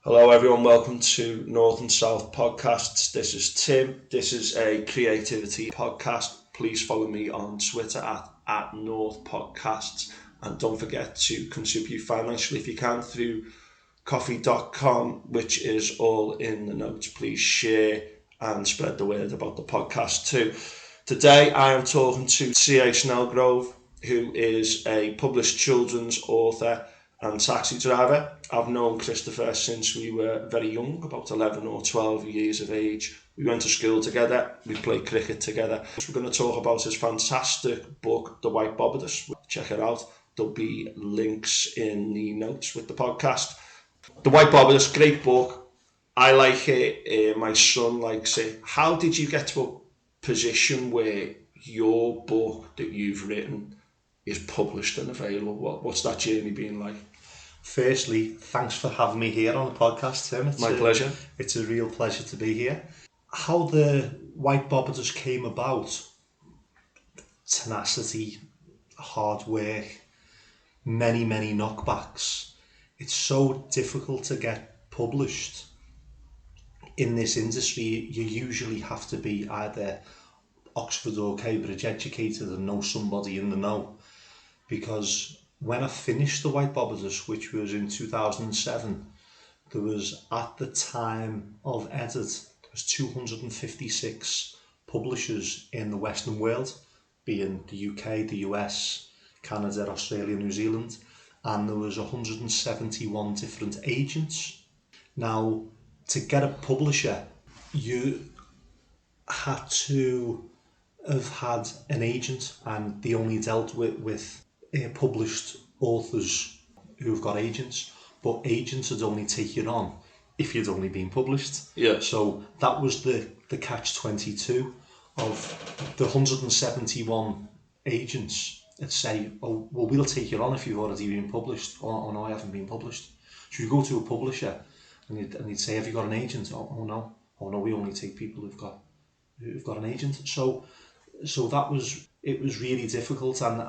Hello everyone, welcome to North and South Podcasts. This is Tim. This is a creativity podcast. Please follow me on Twitter at North Podcasts, and don't forget to contribute financially if you can through coffee.com, which is all in the notes. Please share and spread the word about the podcast too. Today I am talking to C.A. Snellgrove, who is a published children's author and taxi driver. I've known Christopher since we were very young, about 11 or 12 years of age. We went to school together, we played cricket together. We're going to talk about his fantastic book, The White Bobbadus. Check it out. There'll be links in the notes with the podcast. The White Bobbadus, great book. I like it, my son likes it. How did you get to a position where your book that you've written is published and available? What's that journey been like? Firstly, thanks for having me here on the podcast, Tim. My pleasure. It's a real pleasure to be here. How the White Bobbadus came about: tenacity, hard work, many knockbacks. It's so difficult to get published in this industry. You usually have to be either Oxford or Cambridge educated and know somebody in the know, because when I finished The White Bobbadus, which was in 2007, there was, at the time of edit, there was 256 publishers in the Western world, being the UK, the US, Canada, Australia, New Zealand, and there was 171 different agents. Now, to get a publisher, you had to have had an agent, and they only dealt with published authors who've got agents, but agents would only take you on if you'd only been published. Yeah. So that was the catch-22 of the 171 agents that say, oh, well, we'll take you on if you've already been published. Oh no, I haven't been published. So you go to a publisher and you'd say, have you got an agent? Oh no, we only take people who've got an agent. So that was, it was really difficult, and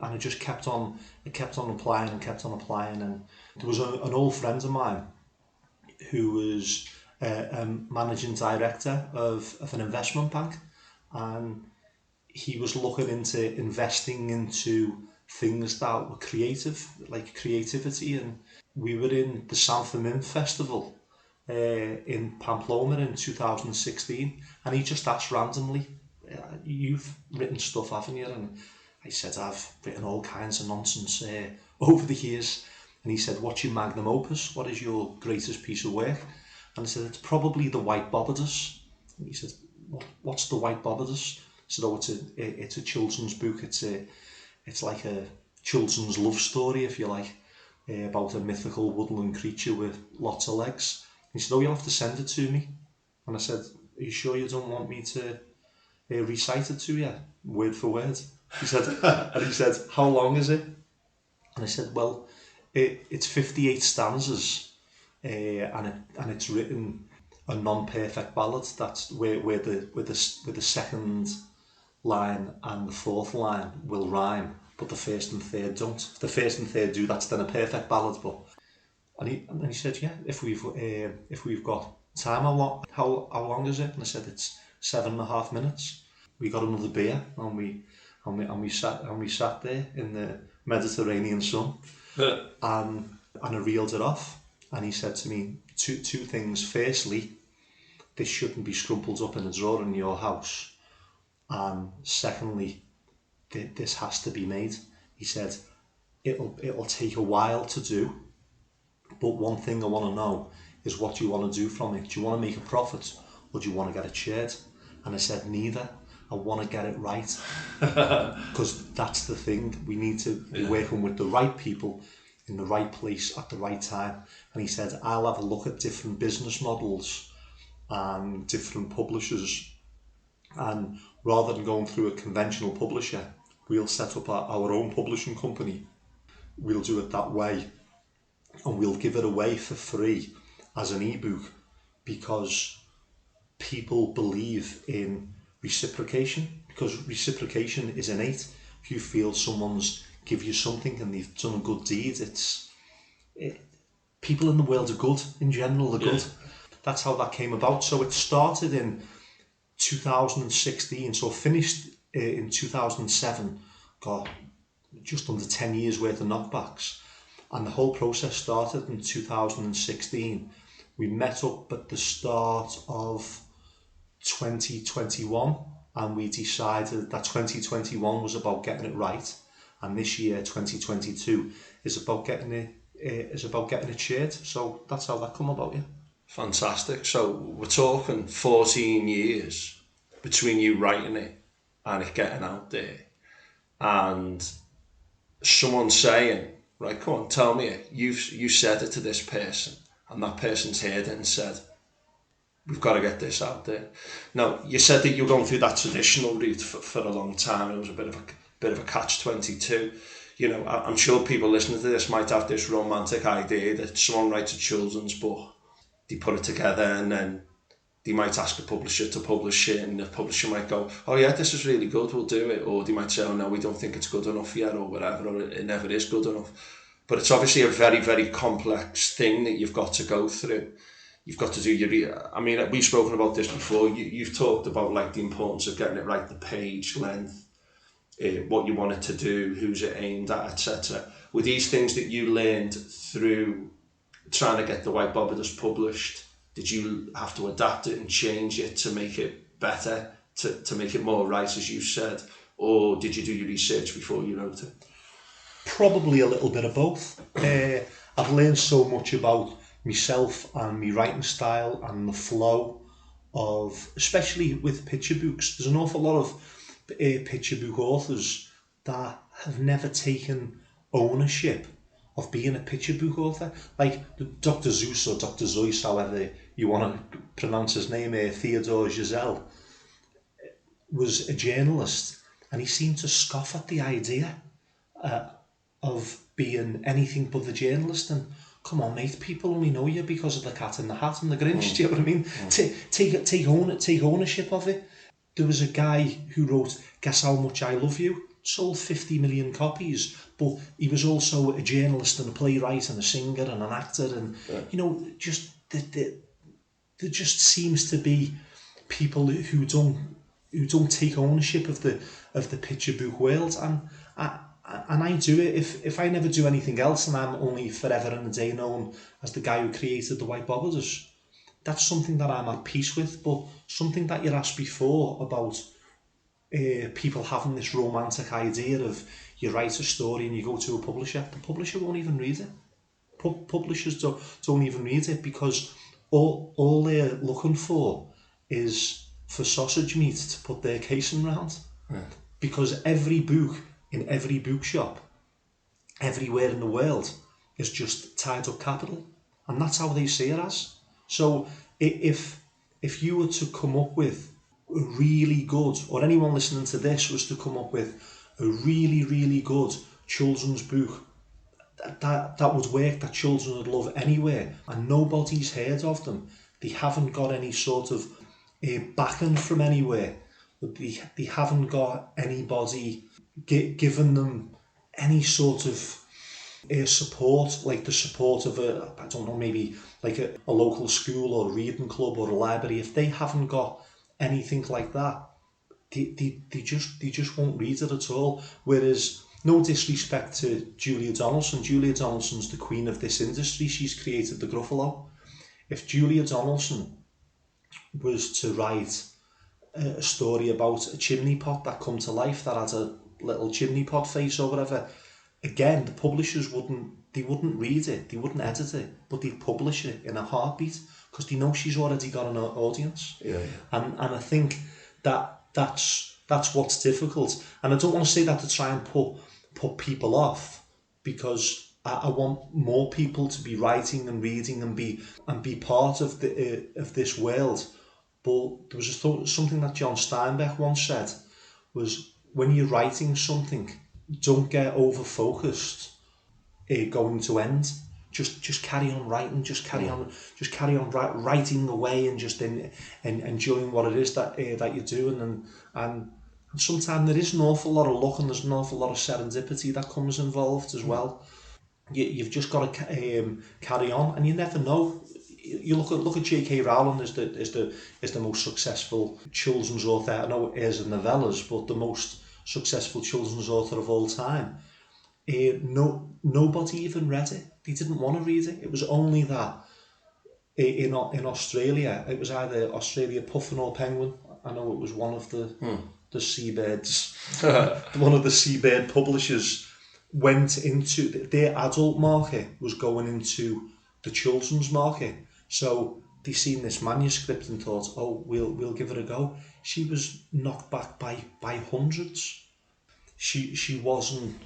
it just kept on applying, and there was an old friend of mine who was a managing director of an investment bank, and he was looking into investing into things that were creative, like creativity, and we were in the South Mint Festival in Pamplona in 2016, and he just asked randomly, you've written stuff, haven't you? And I said, I've written all kinds of nonsense over the years. And he said, what's your magnum opus? What is your greatest piece of work? And I said, it's probably The White Bobbadus. And he said, what's The White Bobbadus? I said, oh, it's a children's book. It's like a children's love story, if you like, about a mythical woodland creature with lots of legs. And he said, oh, you'll have to send it to me. And I said, are you sure you don't want me to recite it to you, word for word? He said, and he said, how long is it? And I said, well, it's 58 stanzas, and it's written a non-perfect ballad. That's where the second line and the fourth line will rhyme, but the first and third don't. If the first and third do, that's then a perfect ballad. But and he said, yeah, if we've got time, how long is it? And I said, it's 7.5 minutes. We got another beer, and we sat there in the Mediterranean sun, and I reeled it off. And he said to me two things. Firstly, this shouldn't be scrumpled up in a drawer in your house, and secondly, this has to be made. He said, it'll take a while to do, but one thing I want to know is what you want to do from it. Do you want to make a profit, or do you want to get it shared? And I said, neither. I want to get it right, because that's the thing. We need to be working with the right people in the right place at the right time. And he said, I'll have a look at different business models and different publishers, and rather than going through a conventional publisher, we'll set up our own publishing company. We'll do it that way, and we'll give it away for free as an ebook, because people believe in reciprocation, because reciprocation is innate. If you feel someone's give you something and they've done a good deed, people in the world are good in general. They're good. Yeah. That's how that came about. So it started in 2016, so finished in 2007. Got just under 10 years worth of knockbacks, and the whole process started in 2016. We met up at the start of 2021, and we decided that 2021 was about getting it right, and this year 2022 is about getting it shared. So that's how that come about. Yeah. Fantastic. So we're talking 14 years between you writing it and it getting out there, and someone saying, right, come on, tell me it. You said it to this person, and that person's heard it and said, we've got to get this out there. Now, you said that you were going through that traditional route for a long time. It was a bit of a catch-22. You know, I'm sure people listening to this might have this romantic idea that someone writes a children's book, they put it together, and then they might ask a publisher to publish it, and the publisher might go, oh yeah, this is really good, we'll do it. Or they might say, oh no, we don't think it's good enough yet, or whatever, or it never is good enough. But it's obviously a very, very complex thing that you've got to go through. You've got to do your... I mean, we've spoken about this before. You've talked about like the importance of getting it right, the page length, what you want it to do, who's it aimed at, etc. With these things that you learned through trying to get the White Bobbadus published, did you have to adapt it and change it to make it better, to make it more right, as you said? Or did you do your research before you wrote it? Probably a little bit of both. I've learned so much about myself and my writing style and the flow of, especially with picture books. There's an awful lot of picture book authors that have never taken ownership of being a picture book author. Like Dr. Zeus, or Dr. Zeus, however you want to pronounce his name, Theodore Giselle, was a journalist, and he seemed to scoff at the idea of being anything but the journalist. And come on, mate, people only know you because of the Cat in the Hat and the Grinch. Do you know what I mean? Take ownership of it. There was a guy who wrote Guess How Much I Love You, sold 50 million copies, but he was also a journalist and a playwright and a singer and an actor, and you know, just there just seems to be people who don't take ownership of the picture book world, and I do it. If I never do anything else, and I'm only forever and a day known as the guy who created the White Bobbadus, that's something that I'm at peace with. But something that you asked before about people having this romantic idea of, you write a story and you go to a publisher, the publisher won't even read it. Publishers don't even read it, because all they're looking for is for sausage meat to put their casing round. Yeah. Because every book in every bookshop everywhere in the world is just tied up capital, and that's how they see it as. So if you were to come up with a really good, or anyone listening to this was to come up with a really, really good children's book that would work, that children would love anywhere, and nobody's heard of them, they haven't got any sort of backing from anywhere, they haven't got anybody giving them any sort of support, like the support of I don't know, maybe like a local school or a reading club or a library. If they haven't got anything like that, they just won't read it at all. Whereas, no disrespect to Julia Donaldson, Julia Donaldson's the queen of this industry. She's created the Gruffalo. If Julia Donaldson was to write a story about a chimney pot that come to life, that had a little chimney pot face or whatever, again, the publishers wouldn't read it, they wouldn't edit it, but they'd publish it in a heartbeat, because they know she's already got an audience. Yeah. And I think that's what's difficult. And I don't want to say that to try and put people off, because I want more people to be writing and reading and be part of this world. But there was something that John Steinbeck once said, was, when you're writing something, don't get over focused going to end. Just carry on writing, just carry on writing away, and just enjoying what it is that you're doing. And sometimes there is an awful lot of luck, and there's an awful lot of serendipity that comes involved as well. you've just got to carry on, and you never know. You look at J.K. Rowling as the most successful children's author. I know it is in novellas, but the most successful children's author of all time. Nobody even read it. They didn't want to read it. It was only that in Australia, it was either Australia Puffin or Penguin. I know it was one of the seabirds. One of the seabird publishers went into their adult market was going into the children's market. So they seen this manuscript and thought, oh, we'll give it a go. She was knocked back by hundreds. She wasn't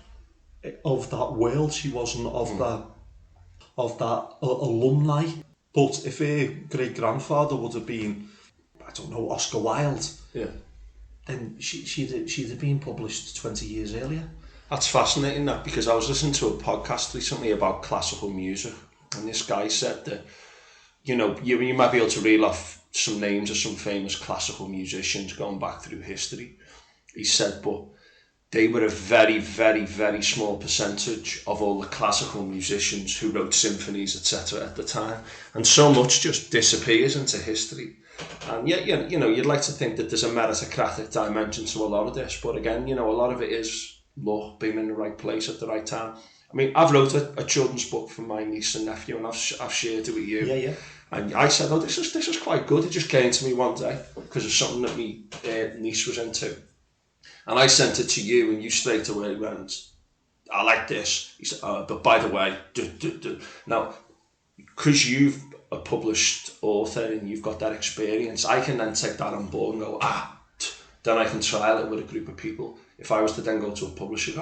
of that world. She wasn't of that alumni. But if her great grandfather would have been, I don't know, Oscar Wilde, then she'd have been published 20 years earlier. That's fascinating, that, because I was listening to a podcast recently about classical music, and this guy said that, you might be able to reel off some names of some famous classical musicians going back through history. He said, but they were a very, very, very small percentage of all the classical musicians who wrote symphonies, etc. at the time. And so much just disappears into history. And yet, you'd like to think that there's a meritocratic dimension to a lot of this. But again, a lot of it is luck, being in the right place at the right time. I mean, I've wrote a children's book for my niece and nephew, and I've shared it with you. Yeah. And I said, oh, this is quite good. It just came to me one day because of something that my niece was into. And I sent it to you, and you straight away went, I like this. He said, but by the way, now, because you've a published author and you've got that experience, I can then take that on board and go, then I can trial it with a group of people. If I was to then go to a publisher,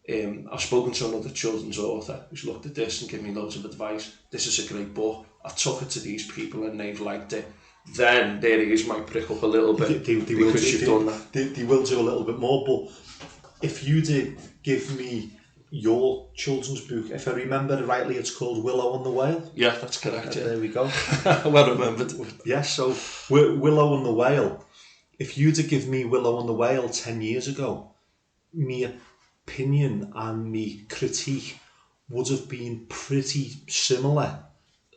I've spoken to another children's author who's looked at this and given me loads of advice. This is a great book. I took it to these people and they've liked it. Then their ears might prick up a little bit because you've done that. They will do a little bit more, but if you did give me your children's book, if I remember rightly, it's called Willow and the Whale. Yeah, that's correct. There we go. Well remembered. Yes, so Willow and the Whale. If you'd have given me Willow and the Whale 10 years ago, my opinion and my critique would have been pretty similar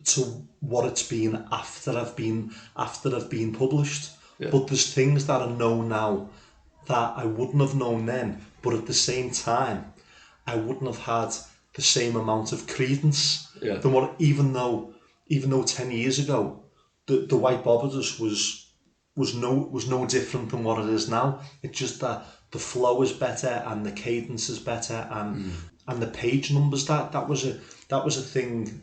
to what it's been after I've been published. Yeah. But there's things that I know now that I wouldn't have known then, but at the same time I wouldn't have had the same amount of credence than what, even though 10 years ago the White Bobbadus was no different than what it is now. It's just that the flow is better and the cadence is better and the page numbers, that was a thing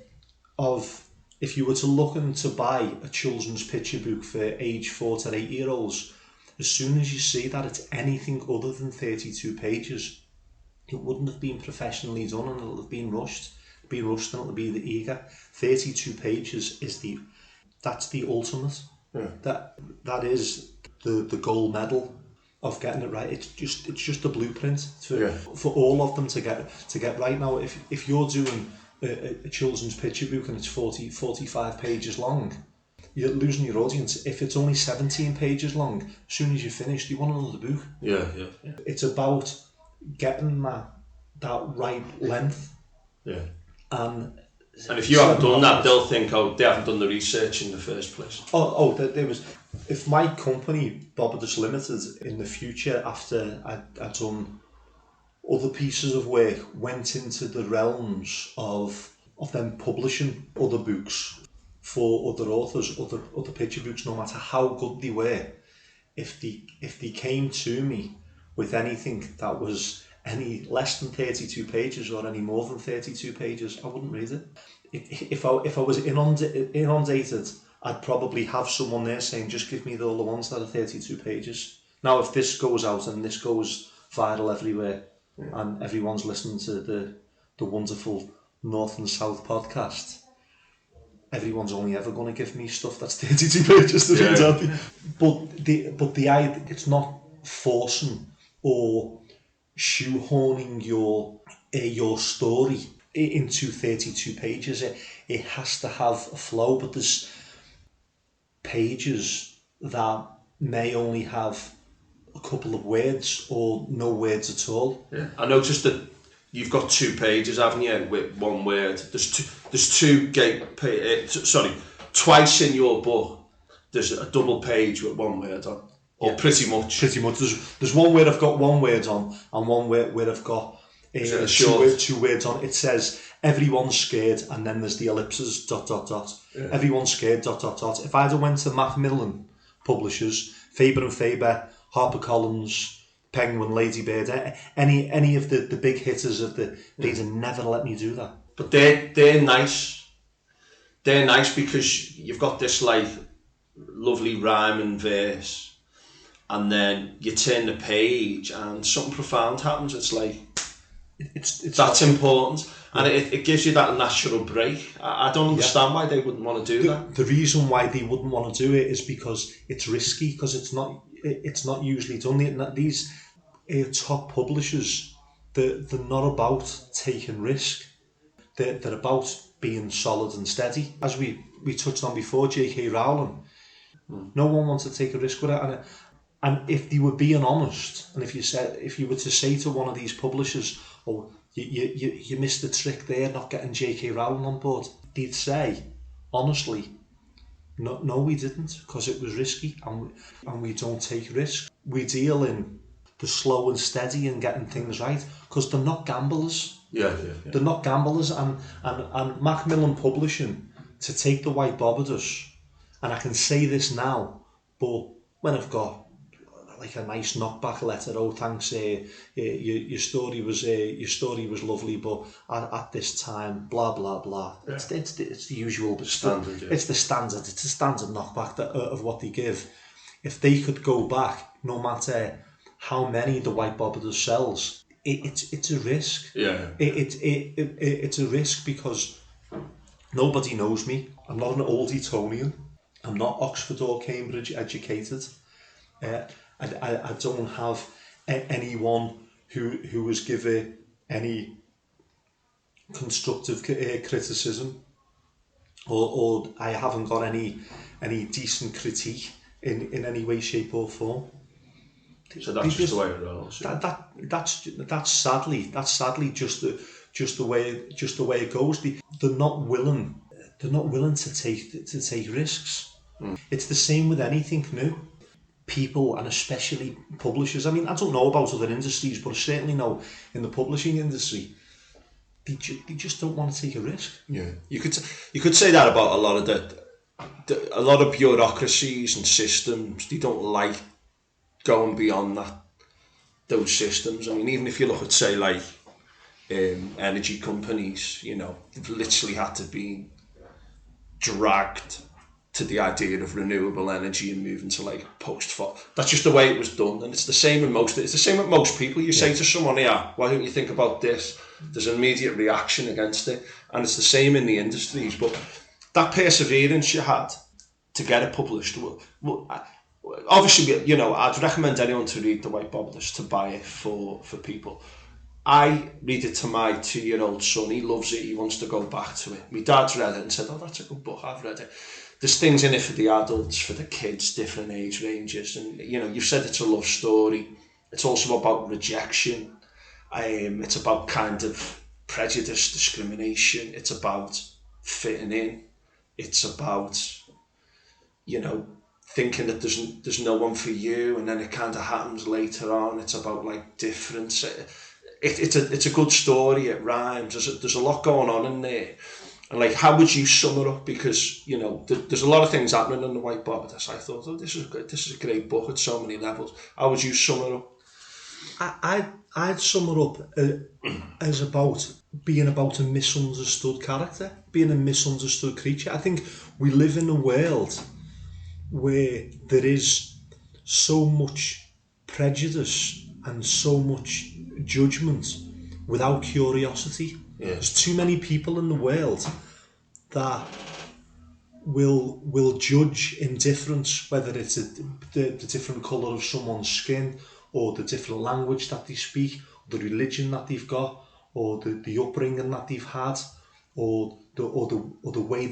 of, if you were to look and to buy a children's picture book for age 4 to 8 year olds, as soon as you see that it's anything other than 32 pages, it wouldn't have been professionally done and it'll have been rushed. And it'll be the eager. 32 pages that's the ultimate. Yeah. That is the gold medal of getting it right. It's just a blueprint for all of them to get right. Now, if you're doing a children's picture book and it's 45 pages long, you're losing your audience. If it's only 17 pages long, as soon as you finish, you want another book. Yeah. It's about getting that right length. Yeah. And if you haven't done that, they'll think, they haven't done the research in the first place. There was. If my company, Bobbadus Limited, in the future, after I'd done other pieces of work, went into the realms of them publishing other books for other authors, other picture books, no matter how good they were, if they came to me with anything that was any less than 32 pages or any more than 32 pages, I wouldn't read it. If I was inundated, I'd probably have someone there saying, just give me all the ones that are 32 pages. Now, if this goes out and this goes viral everywhere, and everyone's listening to the wonderful North and South podcast, everyone's only ever going to give me stuff that's 32 pages to read out. But the idea, it's not forcing or shoehorning your story into 32 pages. It has to have a flow, but there's pages that may only have a couple of words or no words at all. Yeah. I noticed that you've got 2 pages, haven't you, with one word. There's two twice in your book, there's a double page with one word on. Or pretty much. Pretty much. There's one where I've got one word on, and one where I've got two words on. It says, everyone's scared, and then there's the ellipses, ... Yeah. Everyone's scared, ... If I'd have went to Macmillan Publishers, Faber and Faber, HarperCollins, Penguin, Lady Bird, any of the big hitters of they'd have never let me do that. But they're nice. They're nice because you've got this like lovely rhyme and verse, and then you turn the page and something profound happens. It's like that's important, and it gives you that natural break. I don't understand why they wouldn't want to do that. The reason why they wouldn't want to do it is because it's risky, because it's not usually done. These top publishers, they're not about taking risk. They're about being solid and steady. As we touched on before, J.K. Rowling, no one wants to take a risk with it. And if they were being honest, and if you were to say to one of these publishers, "Oh, you missed the trick there, not getting J.K. Rowling on board," they'd say, honestly, no, we didn't, because it was risky, and we don't take risks. We deal in the slow and steady and getting things right, because they're not gamblers. Yeah. They're not gamblers, and Macmillan Publishing, to take the White Bobbadus, and I can say this now, but when I've got like a nice knockback letter, "Oh, thanks, your story was lovely, but at this time, blah blah blah." Yeah. It's the usual standard. Yeah. It's the standard. It's the standard knockback of what they give. If they could go back, no matter how many the White Bobbadus sells, it's a risk. Yeah. It's a risk, because nobody knows me. I'm not an old Etonian. I'm not Oxford or Cambridge educated. I don't have anyone who was given any constructive criticism, or I haven't got any decent critique in any way, shape or form. So that's just the way it rolls. That's sadly just the way it goes. They're not willing to take risks. It's the same with anything new. People, and especially publishers. I mean, I don't know about other industries, but I certainly know in the publishing industry, they just don't want to take a risk. Yeah, you could say that about a lot of a lot of bureaucracies and systems. They don't like going beyond those systems. I mean, even if you look at, say, like energy companies, they've literally had to be dragged to the idea of renewable energy and moving to like post-fossil. That's just the way it was done, and it's the same with most people. You say to someone, "Yeah, why don't you think about this?" There's an immediate reaction against it, and it's the same in the industries. But that perseverance you had to get it published, well, obviously, I'd recommend anyone to read the White Bobbadus, to buy it for people. I read it to my 2-year-old son. He loves it. He wants to go back to it. My dad's read it and said, "Oh, that's a good book. I've read it." There's things in it for the adults, for the kids, different age ranges. And, you've said it's a love story. It's also about rejection. It's about kind of prejudice, discrimination. It's about fitting in. It's about, thinking that there's no one for you, and then it kind of happens later on. It's about like difference. It's a good story. It rhymes. There's a lot going on in there. And like, how would you sum it up? Because there's a lot of things happening in the White Bobbadus. I thought, this is good. This is a great book at so many levels. How would you sum it up? I'd sum it up as being about a misunderstood character, being a misunderstood creature. I think we live in a world where there is so much prejudice and so much judgment without curiosity. Yeah. There's too many people in the world that will judge indifference, whether it's the different colour of someone's skin, or the different language that they speak, the religion that they've got, or the upbringing that they've had, or the way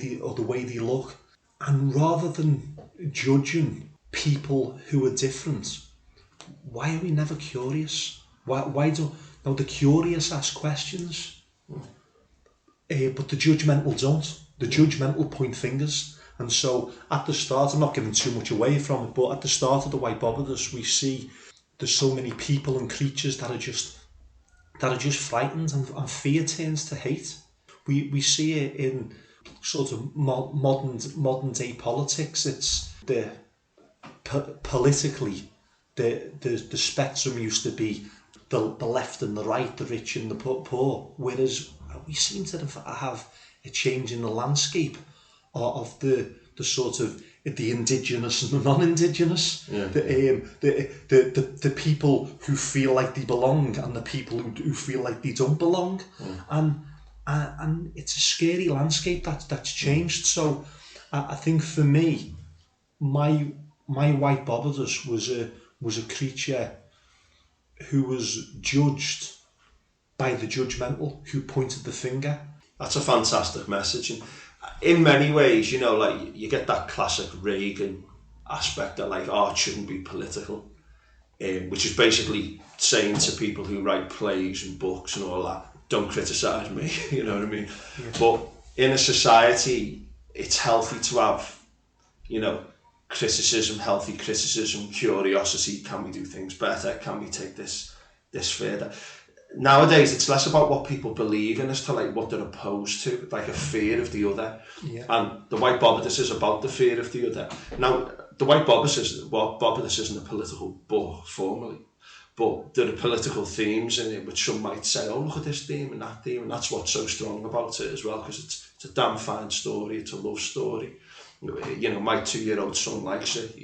they look. And rather than judging people who are different, why are we never curious? Why Now the curious ask questions, but the judgmental don't. The judgmental point fingers. And so at the start, I'm not giving too much away from it, but at the start of the White Bobbadus, we see there's so many people and creatures that are just frightened, and fear turns to hate. We see it in sort of modern day politics. It's the politically the spectrum used to be the left and the right, the rich and the poor, whereas we seem to have a change in the landscape of the sort of the indigenous and the non-indigenous, the people who feel like they belong and the people who feel like they don't belong, and it's a scary landscape that's changed. So I think for me, my White Bobbadus was a creature who was judged by the judgmental, who pointed the finger. That's a fantastic message, and in many ways, you know, like you get that classic Reagan aspect that like, it shouldn't be political, which is basically saying to people who write plays and books and all that, don't criticise me, you know what I mean? Yeah. But in a society, it's healthy to have, you know, criticism, healthy criticism, curiosity. Can we do things better? Can we take this further? Nowadays, it's less about what people believe in as to like what they're opposed to, like a fear of the other. Yeah. And the White Bobbadus is about the fear of the other. Now, the White Bobbadus isn't a political book formally, but there are political themes in it, which some might say, look at this theme and that theme, and that's what's so strong about it as well, because it's a damn fine story, it's a love story. You know, my 2-year-old son likes it.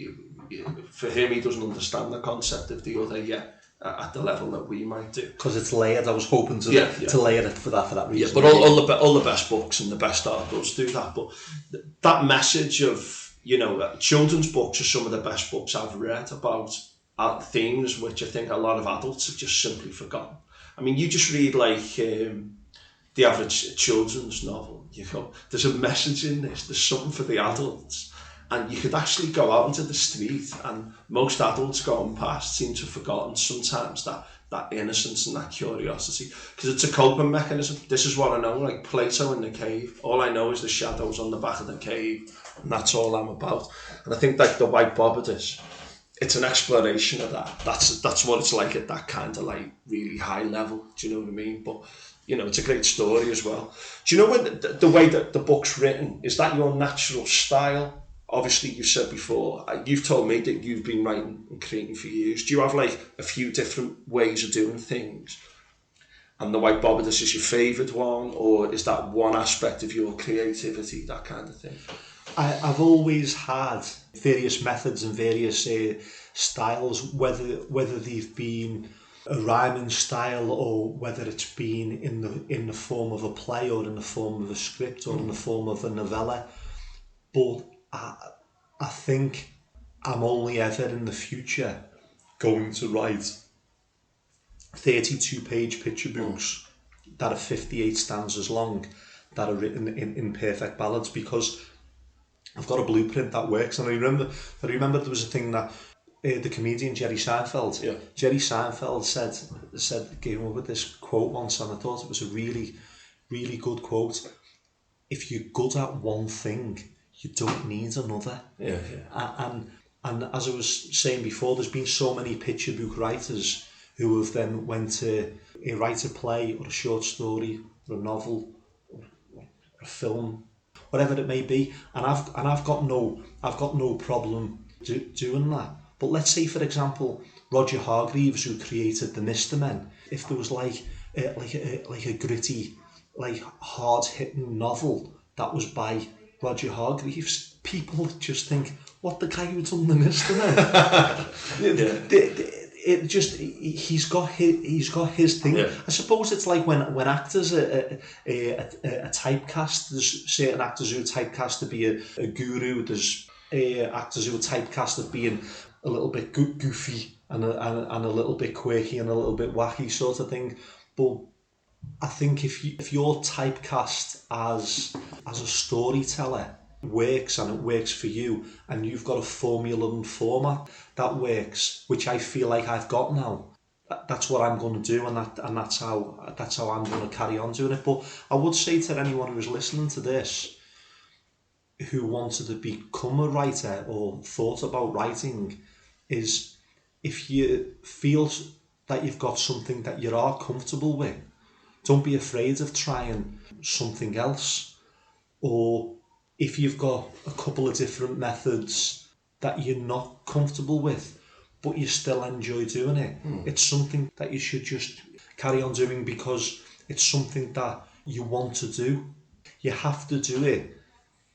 For him, he doesn't understand the concept of the other yet. At the level that we might do, because it's layered. I was hoping to layer it for that reason. Yeah, but all the best books and the best art does do that. But that message of, you know, children's books are some of the best books I've read about themes which I think a lot of adults have just simply forgotten. I mean, you just read like the average children's novel. You know, there's a message in this. There's something for the adults. And you could actually go out into the street, and most adults going past seem to have forgotten sometimes that innocence and that curiosity, because it's a coping mechanism. This is what I know, like Plato in the cave. All I know is the shadows on the back of the cave, and that's all I'm about. And I think like the White Bobbadus, it's an exploration of that. That's what it's like at that kind of like really high level. Do you know what I mean? But you know, it's a great story as well. Do you know when the way that the book's written, is that your natural style? Obviously, you said before, you've told me that you've been writing and creating for years. Do you have like a few different ways of doing things? And the White Bobbadus is your favourite one, or is that one aspect of your creativity, that kind of thing? I've always had various methods and various styles, whether they've been a rhyming style or whether it's been in the form of a play or in the form of a script or in the form of a novella. But I think I'm only ever in the future going to write 32-page picture books that are 58 stanzas long, that are written in perfect ballads, because I've got a blueprint that works. And I remember there was a thing that the comedian Jerry Seinfeld came up with this quote once, and I thought it was a really, really good quote. If you're good at one thing, you don't need another. Yeah. And as I was saying before, there's been so many picture book writers who have then went to write a play or a short story or a novel or a film, whatever it may be, and I've got no problem doing that. But let's say, for example, Roger Hargreaves, who created the Mister Men, if there was like a gritty, like hard hitting novel that was by Roger Hargreaves, people just think, what, the guy who done the Mister Men? He's got his thing. Yeah. I suppose it's like when actors are typecast. There's certain actors who are typecast to be a guru. There's actors who are typecast as being a little bit goofy and a little bit quirky and a little bit wacky sort of thing. But I think if you're typecast as a storyteller, it works, and it works for you, and you've got a formula and format that works, which I feel like I've got now, that's what I'm going to do, and that's how I'm going to carry on doing it. But I would say to anyone who's listening to this, who wanted to become a writer or thought about writing, is if you feel that you've got something that you are comfortable with, don't be afraid of trying something else. Or if you've got a couple of different methods that you're not comfortable with, but you still enjoy doing it, it's something that you should just carry on doing because it's something that you want to do. You have to do it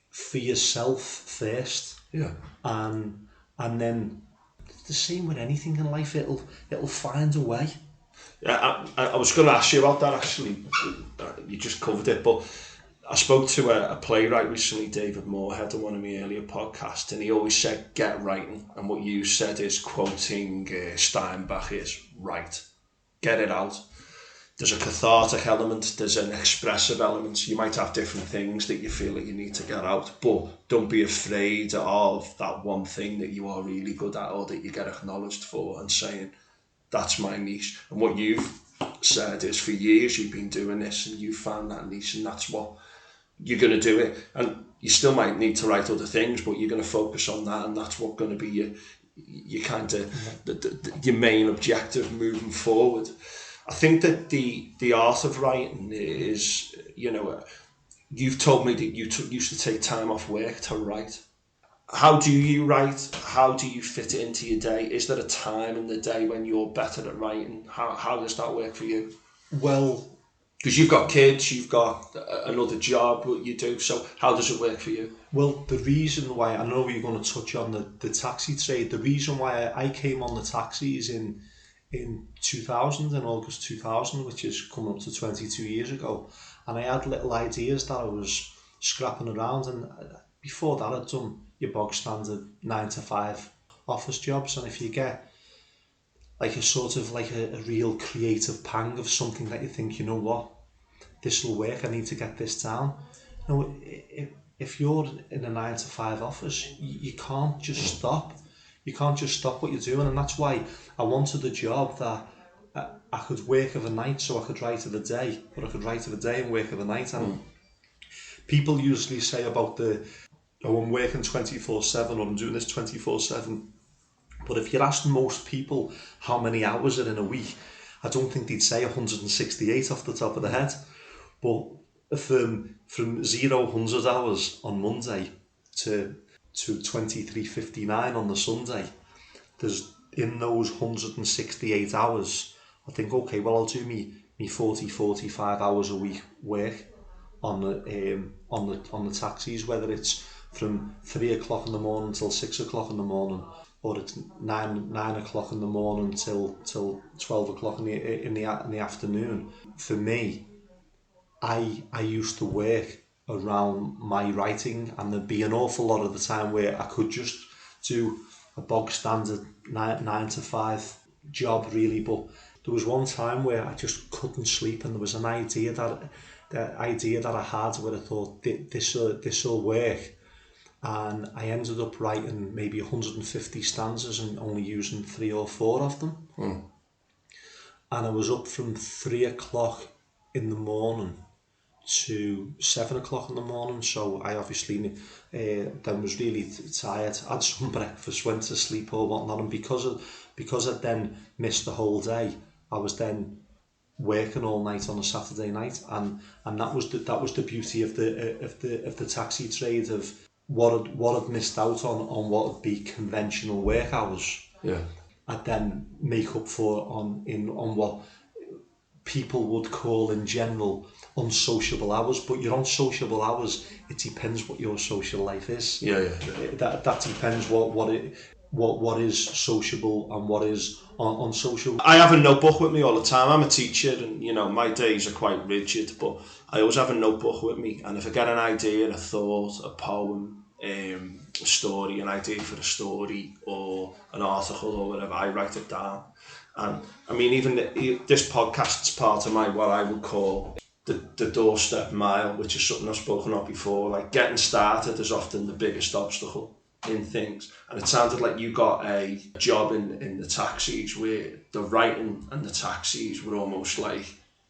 for yourself first. Yeah. And then it's the same with anything in life, it'll find a way. Yeah, I was going to ask you about that actually. You just covered it, but I spoke to a playwright recently, David Moorhead, on one of my earlier podcasts, and he always said, get writing. And what you said is, quoting Steinbach, is write. Get it out. There's a cathartic element, there's an expressive element. You might have different things that you feel that you need to get out, but don't be afraid of that one thing that you are really good at or that you get acknowledged for, and saying, that's my niche. And what you've said is, for years you've been doing this and you found that niche, and that's what you're going to do it. And you still might need to write other things, but you're going to focus on that, and that's what going to be your kind of your main objective moving forward. I think that the art of writing is, you've told me that you used to take time off work to write. How do you write? How do you fit it into your day? Is there a time in the day when you're better at writing? How does that work for you? Well, because you've got kids, you've got another job what you do, so how does it work for you? Well, the reason why, I know you're going to touch on the taxi trade, the reason why I came on the taxis in 2000, in August 2000, which is coming up to 22 years ago, and I had little ideas that I was scrapping around, and before that I'd done your bog standard 9 to 5 office jobs, and if you get like a sort of like a real creative pang of something that you think, you know what, this will work, I need to get this down. You know, if you're in a 9 to 5 office, you can't just stop. You can't just stop what you're doing, and that's why I wanted a job that I could work of a night, so I could write of a day, but I could write of a day and work of a night. And people usually say about I'm working 24/7 or I'm doing this 24/7. But if you're asking most people how many hours are in a week, I don't think they'd say 168 off the top of the head. But from 0 hours on Monday to 23:59 on the Sunday, there's in those 168 hours, I think, okay, well, I'll do me 45 hours a week work on the taxis, whether it's from 3 o'clock in the morning till 6 o'clock in the morning, or it's 9 o'clock in the morning till 12 o'clock in the afternoon. For me, I used to work around my writing, and there'd be an awful lot of the time where I could just do a bog standard 9 to 5 job really, but there was one time where I just couldn't sleep, and there was an idea that I had where I thought this will work, and I ended up writing maybe 150 stanzas and only using 3 or 4 of them. And I was up from 3 o'clock in the morning to 7 o'clock in the morning, so I obviously then was really tired, had some breakfast, went to sleep or whatnot, and because I'd then missed the whole day, I was then working all night on a Saturday night, and that was the beauty of the taxi trade, of what I'd missed out on what would be conventional work hours. Yeah. I'd then make up for on what people would call in general unsociable hours, but your unsociable hours, it depends what your social life is. Yeah. That depends what is sociable and what is unsociable. I have a notebook with me all the time. I'm a teacher, and my days are quite rigid, but I always have a notebook with me, and if I get an idea, a thought, a poem, a story, an idea for a story or an article or whatever, I write it down. And I mean, even this podcast's part of what I would call the doorstep mile, which is something I've spoken of before. Like, getting started is often the biggest obstacle. in things. And it sounded like you got a job in the taxis where the writing and the taxis were almost like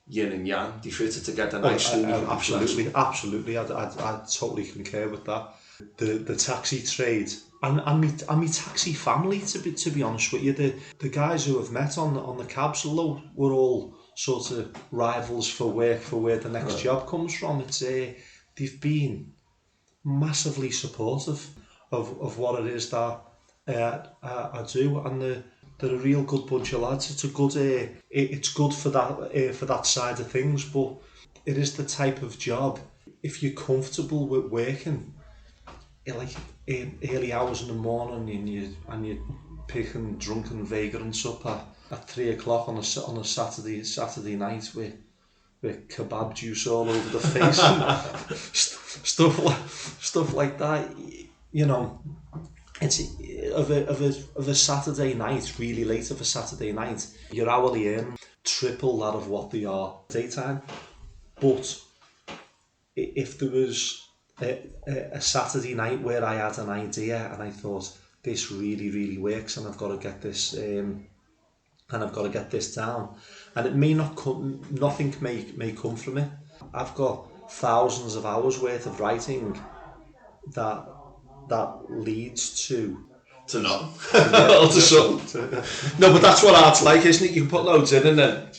yin and yang. They fitted together nicely. Absolutely. I totally concur with that. The taxi trade and me taxi family, to be honest with you, the guys who have met on the cabs were all sort of rivals for work for where the next job comes from. It's they've been massively supportive of what it is that I do, and they're a real good bunch of lads. It's a good it's good for that side of things, but it is the type of job, if you're comfortable with working like early hours in the morning and you're picking drunken vagrants up at 3 o'clock on a Saturday night with kebab juice all over the face and stuff like that, you know. It's of a Saturday night, really late of a Saturday night, your hourly earn triple that of what they are daytime. But if there was a Saturday night where I had an idea and I thought this really works and I've got to get this down, and it may not come, nothing may come from it. I've got thousands of hours worth of writing that leads to nothing. Or to something. No, but that's what art's like, isn't it? You can put loads in and then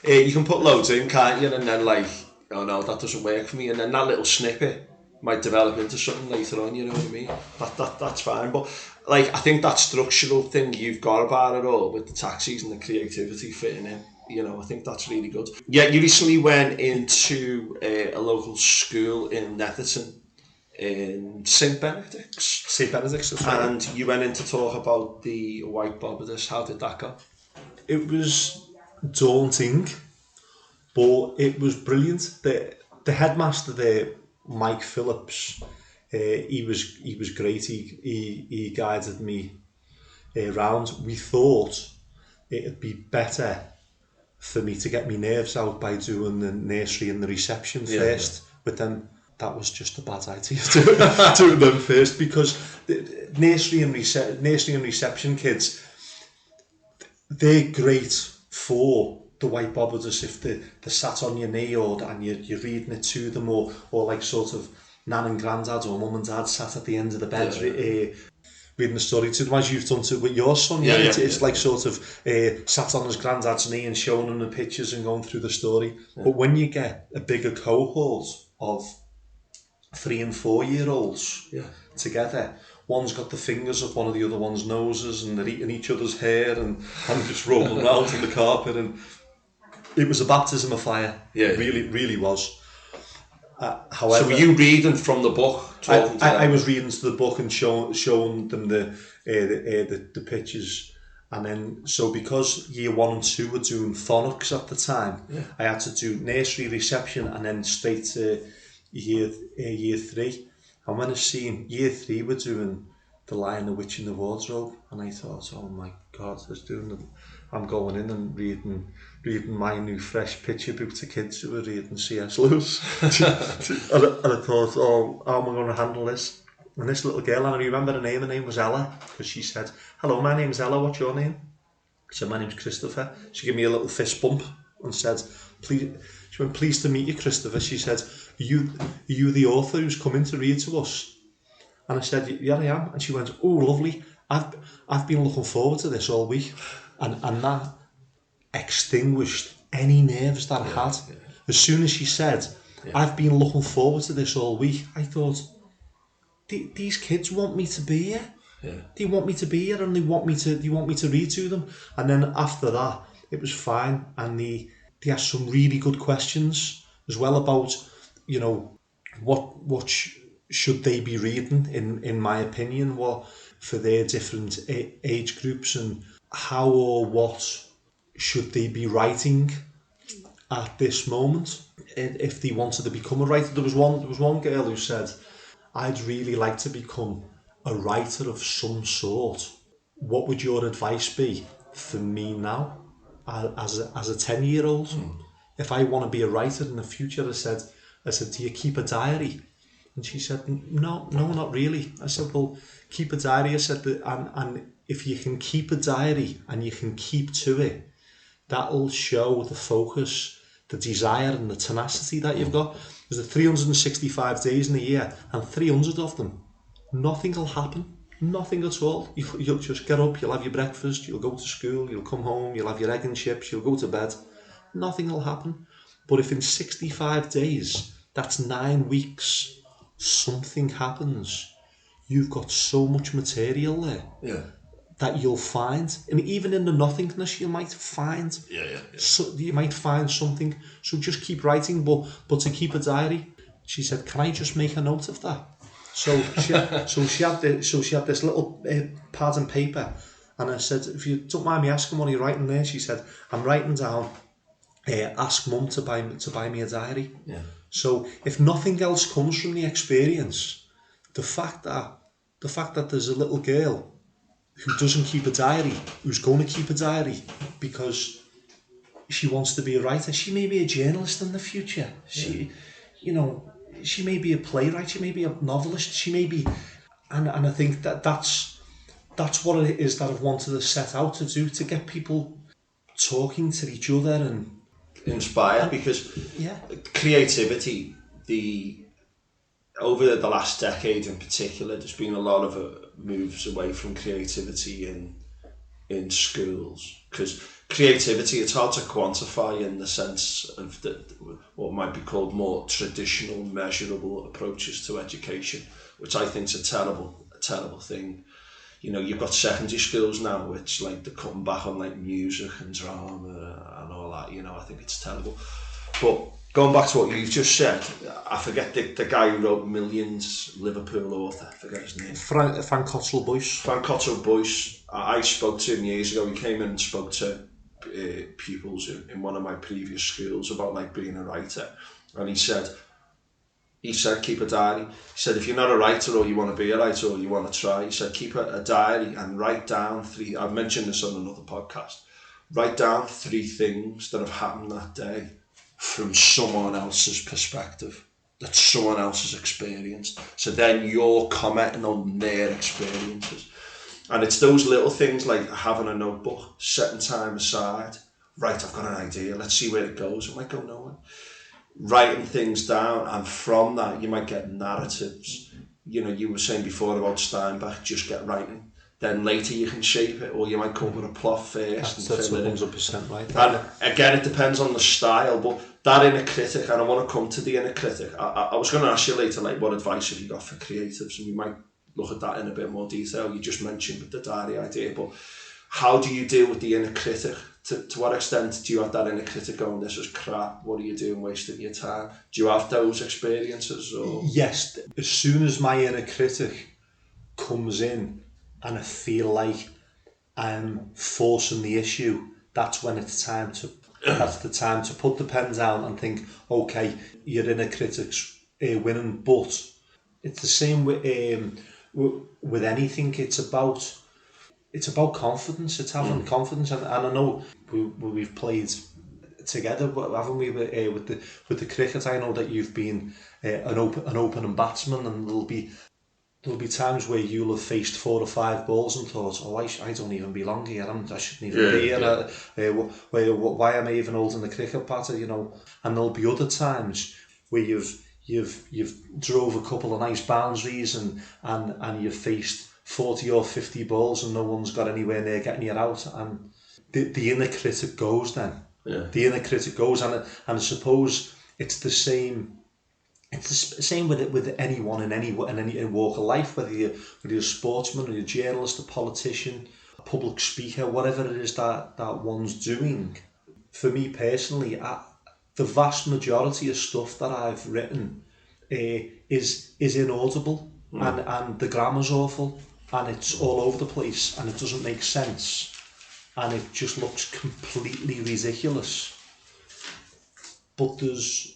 you can put loads in, can't you? And then like, oh no, that doesn't work for me, and then that little snippet might develop into something later on, you know what I mean? That's fine. But like, I think that structural thing you've got about it all with the taxis and the creativity fitting in, you know, I think that's really good. Yeah, you recently went into a local school in Netherton, in St Benedict's, That's right. and you went in to talk about the White Bobbadus. How did that go? It was daunting, but it was brilliant. The headmaster there, Mike Phillips, he was great. He guided me around. We thought it'd be better for me to get my nerves out by doing the nursery and the reception first, but then that was just a bad idea doing them first, because the nursery and reception kids, they're great for the White Bobbadus if they sat on your knee and you're reading it to them, or like sort of nan and granddad or mum and dad sat at the end of the bed reading the story to them, as you've done to with your son. It's like sort of sat on his granddad's knee and showing him the pictures and going through the story. But when you get a bigger cohort of 3 and 4 year olds together, one's got the fingers up one of the other one's noses and they're eating each other's hair and just rolling around on the carpet, and it was a baptism of fire. It really was. However, so were you reading from the book? I was reading to the book and showing them the pictures, and then so because year 1 and 2 were doing phonics at the time, I had to do nursery, reception, and then straight to year 3. And when I seen year 3 were doing The Lion, the Witch and the Wardrobe, and I thought, oh my God, I'm going in and reading my new fresh picture book to kids who are reading C.S. Lewis. and I thought, oh, how am I going to handle this? And this little girl, and I remember her name was Ella, because she said, hello, my name's Ella, what's your name? I said, my name's Christopher. She gave me a little fist bump and said, please. She went, pleased to meet you, Christopher. She said, are you the author who's coming to read to us? And I said, yeah, I am. And she went, oh, lovely. I've been looking forward to this all week. And that extinguished any nerves that I had. As soon as she said, I've been looking forward to this all week, I thought, these kids want me to be here. They want me to be here, and they want me to read to them. And then after that, it was fine. And they asked some really good questions as well about, you know, what should they be reading, in my opinion, what for their different age groups, and how or what should they be writing at this moment if they wanted to become a writer. There was one girl who said, I'd really like to become a writer of some sort. What would your advice be for me now as a 10-year-old? If I want to be a writer in the future, I said, do you keep a diary? And she said, no, not really. I said, well, keep a diary. I said, and if you can keep a diary and you can keep to it, that'll show the focus, the desire and the tenacity that you've got. There's 365 days in a year, and 300 of them, nothing will happen. Nothing at all. You'll just get up, you'll have your breakfast, you'll go to school, you'll come home, you'll have your egg and chips, you'll go to bed. Nothing will happen. But if in 65 days, that's 9 weeks, something happens, you've got so much material there. Yeah. That you'll find, and even in the nothingness, you might find. Yeah. So you might find something. So just keep writing, but to keep a diary. She said, "Can I just make a note of that?" So she had this little pad and paper, and I said, "If you don't mind me asking, what are you writing there?" She said, "I'm writing down. Ask Mum to buy me a diary." Yeah. So if nothing else comes from the experience, the fact that there's a little girl who doesn't keep a diary, who's going to keep a diary because she wants to be a writer. She may be a journalist in the future. She may be a playwright. She may be a novelist. She may be, and I think that's what it is that I've wanted to set out to do, to get people talking to each other and inspired, because yeah, creativity, over the last decade in particular, there's been a lot of moves away from creativity in schools, because creativity, it's hard to quantify in the sense of what might be called more traditional measurable approaches to education, which I think is a terrible thing. You've got secondary schools now which like they're cutting back on like music and drama and all that. I think it's terrible. But going back to what you've just said, I forget the guy who wrote Millions, Liverpool author, I forget his name. Frank Cottrell Boyce. Frank Cottrell Boyce. I spoke to him years ago. He came in and spoke to pupils in one of my previous schools about like being a writer, and he said keep a diary. He said if you're not a writer or you want to be a writer or you want to try, he said keep a diary and write down 3. I've mentioned this on another podcast. Write down 3 things that have happened that day from someone else's perspective, that someone else has experienced. So then you're commenting on their experiences. And it's those little things like having a notebook, setting time aside. Right, I've got an idea, let's see where it goes. It might go nowhere. Writing things down, and from that you might get narratives. You were saying before about Steinbeck, just get writing. Then later you can shape it, or you might come up with a plot first. That's 100% right. And again, it depends on the style, but that inner critic, and I want to come to the inner critic. I was going to ask you later, like, what advice have you got for creatives, and we might look at that in a bit more detail. You just mentioned with the diary idea, but how do you deal with the inner critic? To what extent do you have that inner critic going, this is crap, what are you doing, wasting your time? Do you have those experiences? Or? Yes, as soon as my inner critic comes in and I feel like I'm forcing the issue, that's when it's time to that's the time to put the pen down and think, okay, your inner critic's winning. But it's the same with anything. It's about confidence. It's having confidence, and I know we've played together, haven't we? With the cricket, I know that you've been an opening batsman, and there'll be times where you'll have faced 4 or 5 balls and thought, oh, I don't even belong here. I shouldn't even be here. Why am I even holding the cricket batter? And there'll be other times where you've drove a couple of nice boundaries and you've faced 40 or 50 balls and no one's got anywhere near getting you out, and the inner critic goes then. Yeah. The inner critic goes, and I suppose it's the same. It's the same with anyone in any walk of life, whether you're a sportsman or you're a journalist, a politician, a public speaker, whatever it is that one's doing. For me personally, the vast majority of stuff that I've written is inaudible, and the grammar's awful, and it's all over the place, and it doesn't make sense, and it just looks completely ridiculous. But there's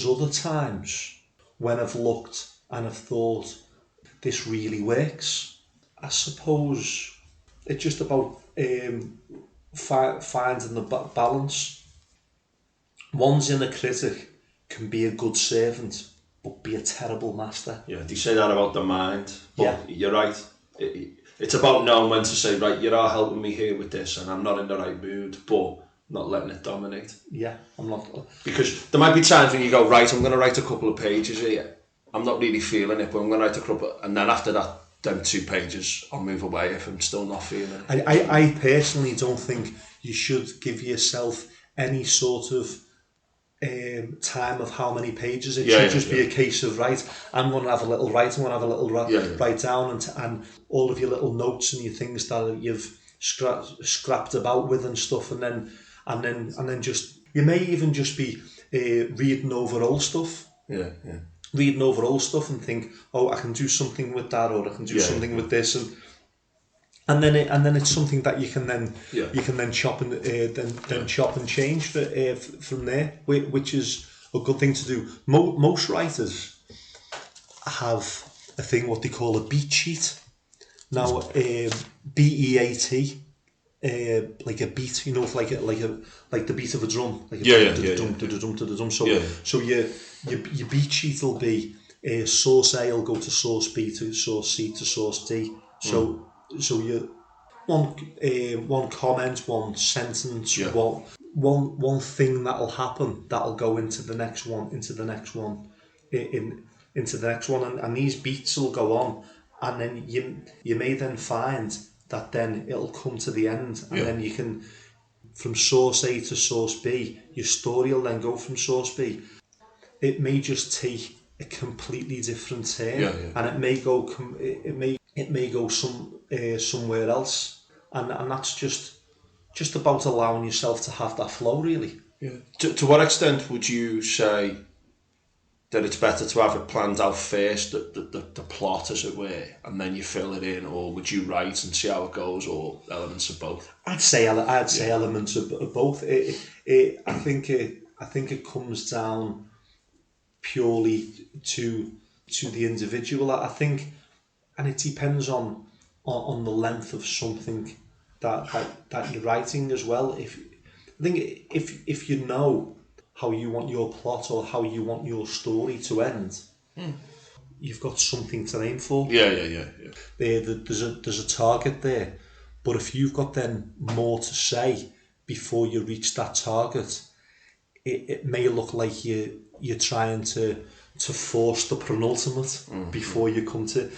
other times when I've looked and I've thought, this really works. I suppose it's just about finding the balance. One's inner critic can be a good servant, but be a terrible master. Yeah, do you say that about the mind? But Yeah. you're right. It's about knowing when to say, right, you are helping me here with this and I'm not in the right mood, but not letting it dominate. Yeah, I'm not. Because there might be times when you go, right, I'm going to write a couple of pages here. I'm not really feeling it, but I'm going to write a couple, and then after that, them 2 pages, I'll move away if I'm still not feeling it. I personally don't think you should give yourself any sort of time of how many pages. It should just be a case of, right, I'm going to have a little write, I'm going to have a little write down, and all of your little notes and your things that you've scrapped about with and stuff, and then just, you may even just be reading over old stuff. Reading over old stuff and think, oh, I can do something with that, or I can do something with this, and then it's something that you can then chop and chop and change from there, which is a good thing to do. Most writers have a thing what they call a beat sheet. Now, BEAT. Like a beat, you know, like the beat of a drum, like a drum. So your beat sheet will be source A will go to source B to source C to source D. So you one comment, one sentence, one thing that'll happen that'll go into the next one, into the next one, into the next one, and these beats will go on, and then you may then find that then it'll come to the end, and then you can, from source A to source B, your story will then go from source B. It may just take a completely different turn, and it may go somewhere else, and that's just about allowing yourself to have that flow, really. Yeah. To what extent would you say that it's better to have it planned out first, the plot, as it were, and then you fill it in, or would you write and see how it goes, or elements of both? I'd say elements of both. I think it comes down purely to the individual. I think, and it depends on the length of something that you're writing as well. If you know how you want your plot or how you want your story to end, you've got something to aim for. There's a target there, but if you've got then more to say before you reach that target, it may look like you're trying to force the penultimate before you come to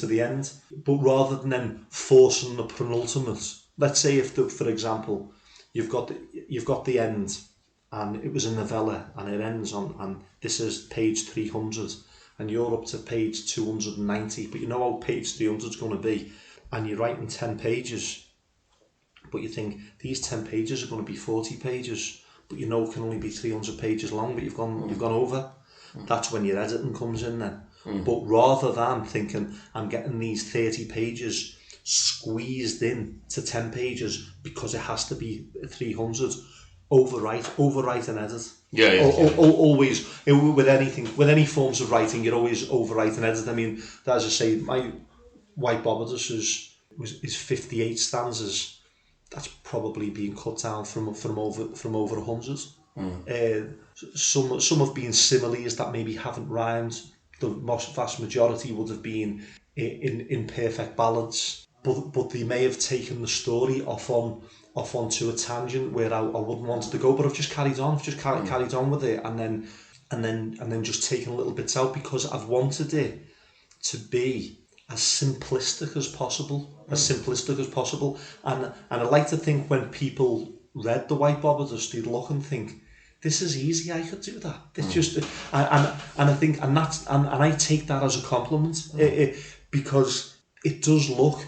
the end. But rather than then forcing the penultimate, let's say for example, you've got the end, and it was a novella, and it ends on, and this is page 300, and you're up to page 290, but you know how page 300 is going to be, and you're writing 10 pages, but you think these 10 pages are going to be 40 pages, but you know it can only be 300 pages long, but you've gone over. That's when your editing comes in then. But rather than thinking, I'm getting these 30 pages squeezed in to 10 pages because it has to be 300, overwrite and edit. Always, with any forms of writing, you're always overwrite and edit. I mean, as I say, my White Bobbadus is 58 stanzas. That's probably been cut down from over 100. Some have been similes that maybe haven't rhymed. The vast majority would have been in perfect balance, but they may have taken the story off onto a tangent where I wouldn't want it to go, but I've just carried on. I've just carried on with it, and then just taken little bits out because I've wanted it to be as simplistic as possible, and I like to think when people read the White Bobbadus, they'd look and think, this is easy, I could do that. It's just, and I think, and I take that as a compliment, because it does look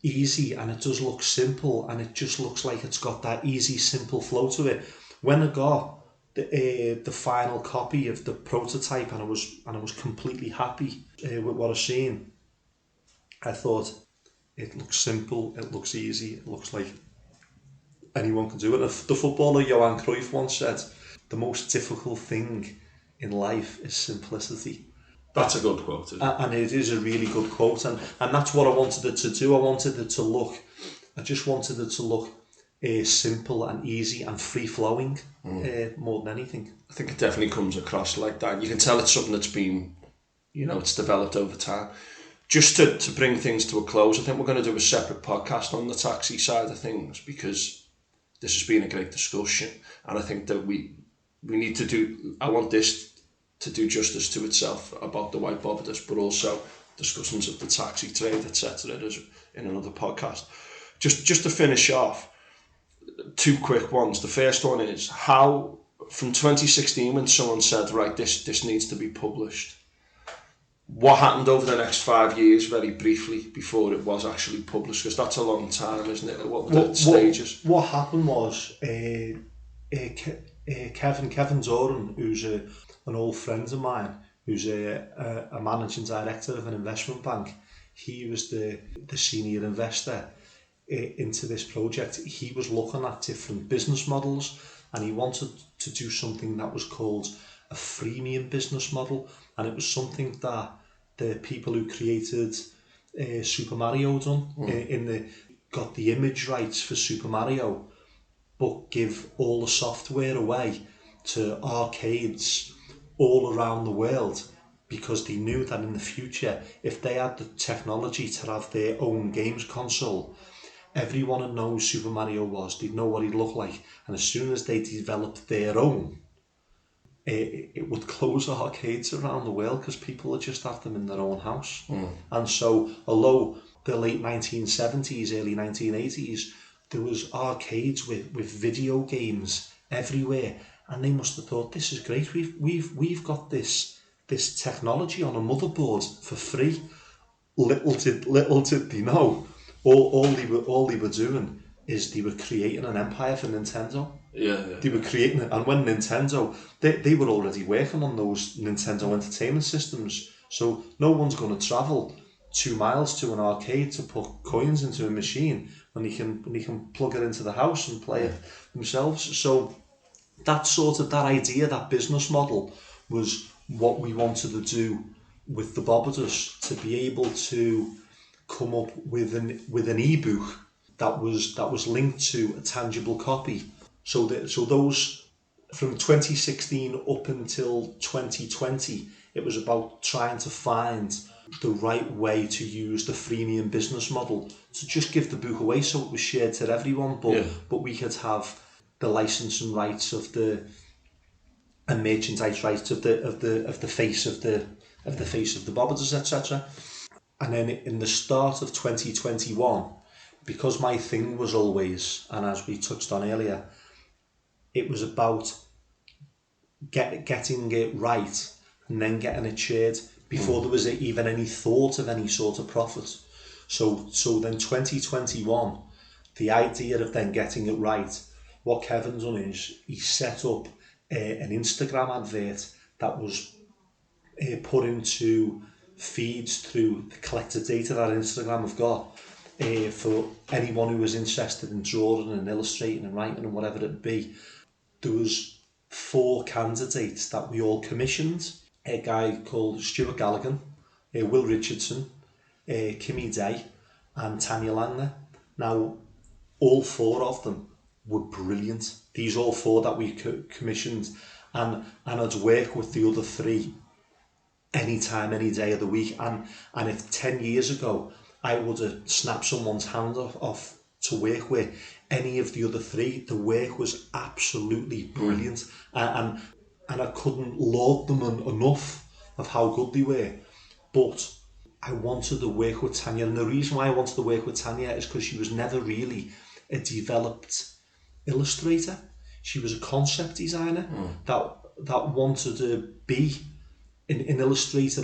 easy and it does look simple, and it just looks like it's got that easy, simple flow to it. When I got the final copy of the prototype, and I was completely happy with what I've seen, I thought, it looks simple, it looks easy, it looks like anyone can do it. The footballer Johan Cruyff once said, the most difficult thing in life is simplicity. That's a good quote, isn't it? And it is a really good quote, and that's what I wanted it to do. I just wanted it to look simple and easy and free-flowing more than anything. I think it definitely comes across like that. You can tell it's something that's been, it's developed over time. Just to bring things to a close, I think we're going to do a separate podcast on the taxi side of things, because this has been a great discussion, and I think that we need to do, I want this to do justice to itself about the White Bobbadus, but also discussions of the taxi trade, etc. in another podcast. Just to finish off, two quick ones. The first one is, how, from 2016, when someone said, right, this needs to be published, what happened over the next 5 years, very briefly, before it was actually published? Because that's a long time, isn't it? What were the stages? What happened was, Kevin Doran, who's an old friend of mine, who's a managing director of an investment bank, he was the senior investor into this project. He was looking at different business models, and he wanted to do something that was called a freemium business model, and it was something that the people who created Super Mario done. Got the image rights for Super Mario, but give all the software away to arcades all around the world, because they knew that in the future, if they had the technology to have their own games console, everyone who knows Super Mario was, they'd know what he'd look like, and as soon as they developed their own, it would close arcades around the world, because people would just have them in their own house. And so, although the late 1970s, early 1980s, there was arcades with video games everywhere, and they must have thought, this is great, we've got this technology on a motherboard for free. Little did they know, all they were doing is they were creating an empire for Nintendo. Yeah. They were creating it, and when Nintendo, they were already working on those Nintendo Entertainment Systems, so no one's going to travel 2 miles to an arcade to put coins into a machine when they can plug it into the house and play it themselves. So that idea, that business model, was what we wanted to do with the Bobbadus, to be able to come up with an ebook that was linked to a tangible copy. So those, from 2016 up until 2020, it was about trying to find the right way to use the freemium business model to just give the book away, so it was shared to everyone, but we could have the licensing rights of and merchandise rights of the face of the Bobbadus, etc. And then in the start of 2021, because my thing was always, and as we touched on earlier, it was about getting it right and then getting it shared before there was even any thought of any sort of profit. So then 2021, the idea of then getting it right, what Kevin's done is he set up an Instagram advert that was put into feeds through the collected data that Instagram have got, for anyone who was interested in drawing and illustrating and writing and whatever it be. There was 4 candidates that we all commissioned. A guy called Stuart Gallagher, Will Richardson, Kimmy Day and Tanya Langner. Now, all 4 of them were brilliant. These all 4 that we commissioned, and I'd work with the other 3 anytime, any day of the week. And if 10 years ago I would have snapped someone's hand off to work with any of the other 3, the work was absolutely brilliant. And I couldn't laud them enough of how good they were. But I wanted to work with Tanya, and the reason why I wanted to work with Tanya is because she was never really a developed illustrator. She was a concept designer that wanted to be an illustrator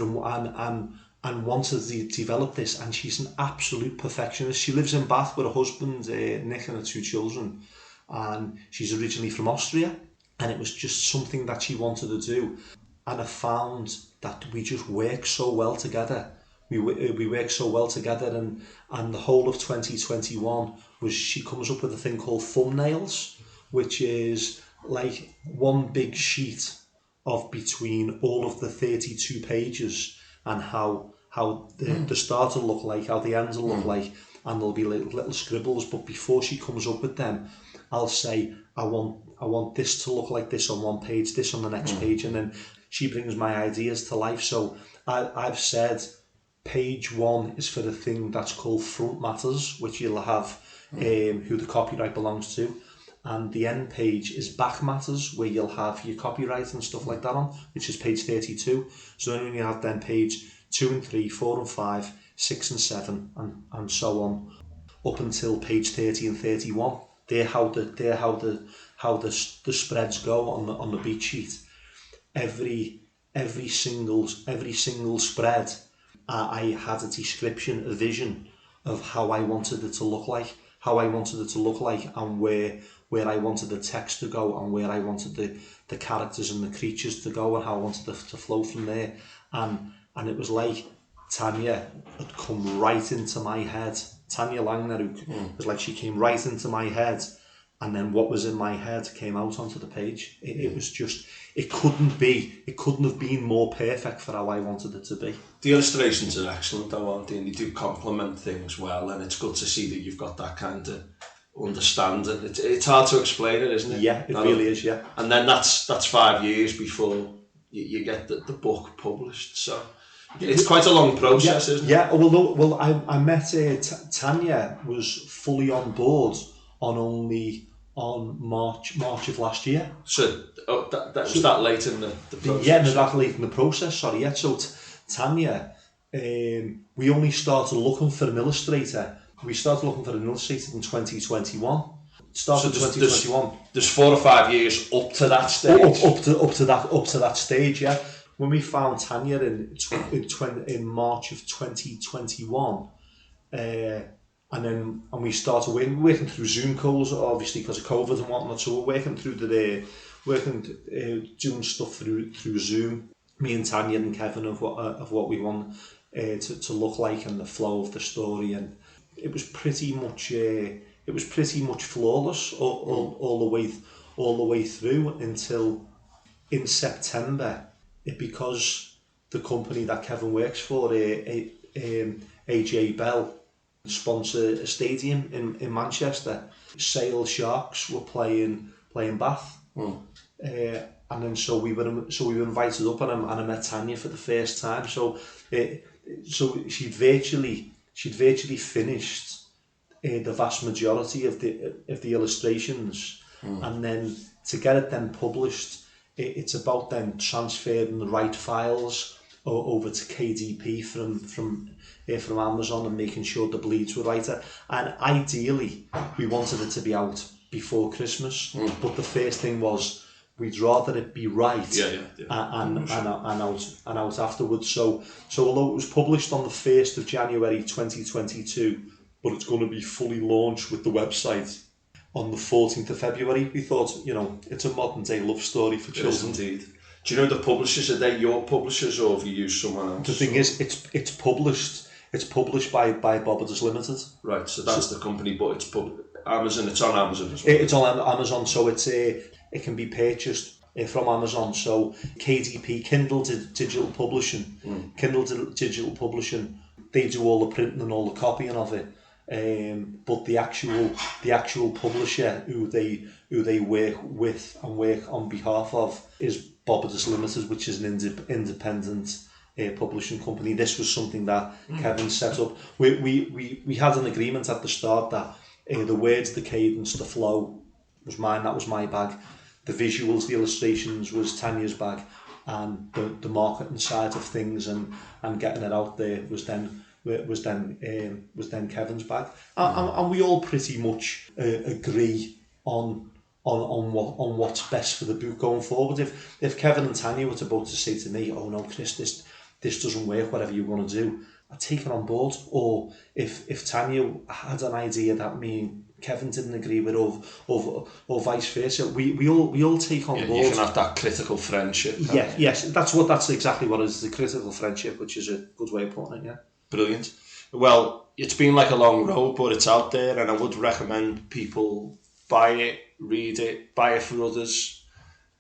and wanted to develop this, and she's an absolute perfectionist. She lives in Bath with her husband, Nick, and her 2 children, and she's originally from Austria, and it was just something that she wanted to do. And I found that we just work so well together. We work so well together, and the whole of 2021 was, she comes up with a thing called thumbnails, which is like one big sheet of between all of the 32 pages, and how the start will look like, how the end will look like, and there'll be little scribbles, but before she comes up with them, I'll say, I want this to look like this on one page, this on the next page, and then she brings my ideas to life. So I've said page 1 is for the thing that's called front matters, which you'll have who the copyright belongs to, and the end page is back matters, where you'll have your copyright and stuff like that on, which is page 32. So then you have then page 2 and 3, 4 and 5, 6 and 7, and so on, up until page 30 and 31. They're how the spreads go on the beat sheet. Every single spread, I had a description, a vision of how I wanted it to look like, and where I wanted the text to go, and where I wanted the characters and the creatures to go, and how I wanted it to flow from there. And it was like Tanya had come right into my head. Tanya Langner, who was like, she came right into my head, and then what was in my head came out onto the page. It was just, it couldn't have been more perfect for how I wanted it to be. The illustrations are excellent though, aren't they? And they do complement things well, and it's good to see that you've got that kind of understanding. It's hard to explain it, isn't it? Yeah, it really is, yeah. And then that's 5 years before you get the book published, so it's quite a long process, isn't it? Yeah, well, I met Tanya was fully on board on March of last year. So that was that late in the process? Yeah, that late in the process, sorry. Yeah, so Tanya, we only started looking for an illustrator. We started looking for an illustrator in 2021. Started 2021. There's 4 or 5 years up to that stage. Up to that stage, yeah. When we found Tanya in March of 2021, and we started working through Zoom calls, obviously because of COVID and whatnot. So we're working through doing stuff through Zoom. Me and Tanya and Kevin of what we want to look like, and the flow of the story, and it was pretty much flawless all the way through until in September. Because the company that Kevin works for, AJ Bell, sponsor a stadium in Manchester. Sale Sharks were playing Bath, and then so we were invited up, and I met Tanya for the first time. So she'd virtually finished the vast majority of the illustrations, and then to get it then published, it's about then transferring the right files over to KDP from Amazon, and making sure the bleeds were right. And ideally, we wanted it to be out before Christmas, but the first thing was we'd rather it be right and out afterwards. So although it was published on the 1st of January 2022, but it's going to be fully launched with the website on the 14th of February. We thought, it's a modern day love story for children. Yes, indeed. Do you know the publishers? Are they your publishers, or have you used someone else? The thing is, it's published by Bobbadus Limited. Right, so that's the company, but it's Amazon. It's on Amazon as well. It's on Amazon, so it can be purchased from Amazon. So KDP, Kindle Digital Publishing, they do all the printing and all the copying of it. But the actual publisher who they work with and work on behalf of is Bobbadus Limited, which is an independent publishing company. This was something that Kevin set up. We had an agreement at the start that the words, the cadence, the flow was mine. That was my bag. The visuals, the illustrations was Tanya's bag, and the marketing side of things and getting it out there was then Kevin's bag, and we all pretty much agree on what's best for the book going forward. If Kevin and Tanya were about to say to me, "Oh no, Chris, this doesn't work, whatever you want to do," I'd take it on board. Or if Tanya had an idea that me and Kevin didn't agree with, or vice versa, we all take on board. You can have that critical friendship. Yes, that's exactly what it is, the critical friendship, which is a good way of putting it. Yeah. Brilliant. Well, it's been like a long road, but it's out there, and I would recommend people buy it, read it, buy it for others.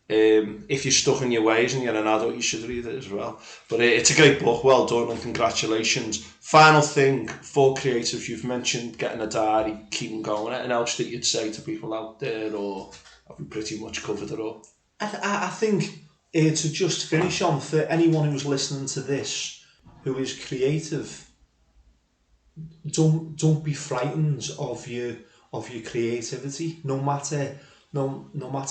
if you're stuck in your ways and you're an adult, you should read it as well. But it's a great book, well done, and congratulations. Final thing for creatives, you've mentioned getting a diary, keeping going. Anything else that you'd say to people out there, or have we pretty much covered it all? I think to just finish on, for anyone who's listening to this who is creative, don't be frightened of your creativity, no matter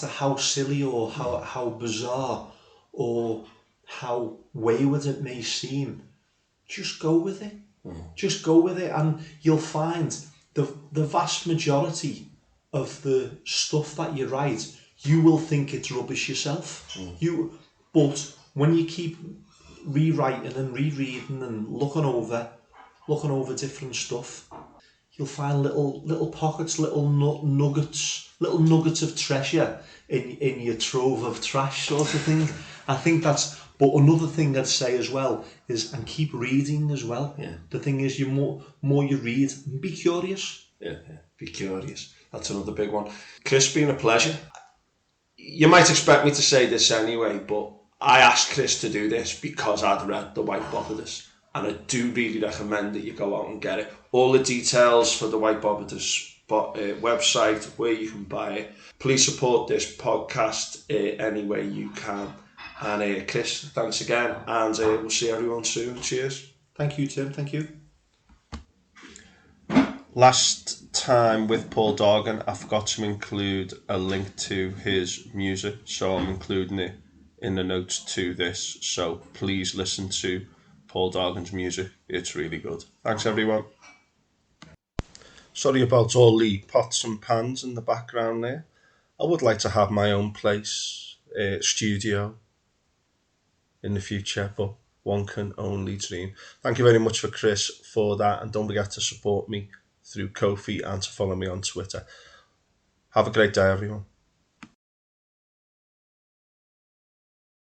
how silly or how bizarre or how wayward it may seem. Just go with it. Just go with it, and you'll find the vast majority of the stuff that you write, you will think it's rubbish yourself. But when you keep rewriting and rereading and looking over different stuff, you'll find little pockets, little nuggets of treasure in your trove of trash, sort of thing. I think that's. But another thing I'd say as well is, and keep reading as well. Yeah. The thing is, you more you read, be curious. Yeah, be curious. That's another big one. Chris, been a pleasure. You might expect me to say this anyway, but I asked Chris to do this because I'd read The White Bobbadus, and I do really recommend that you go out and get it. All the details for the White Bobbadus website, where you can buy it. Please support this podcast any way you can. And Chris, thanks again, and we'll see everyone soon. Cheers. Thank you, Tim. Thank you. Last time with Paul Dorgan, I forgot to include a link to his music, so I'm including it in the notes to this. So please listen to Paul Dorgan's music. It's really good. Thanks, everyone. Sorry about all the pots and pans in the background there. I would like to have my own place, studio, in the future, but one can only dream. Thank you very much for Chris for that, and don't forget to support me through Ko-fi and to follow me on Twitter. Have a great day, everyone.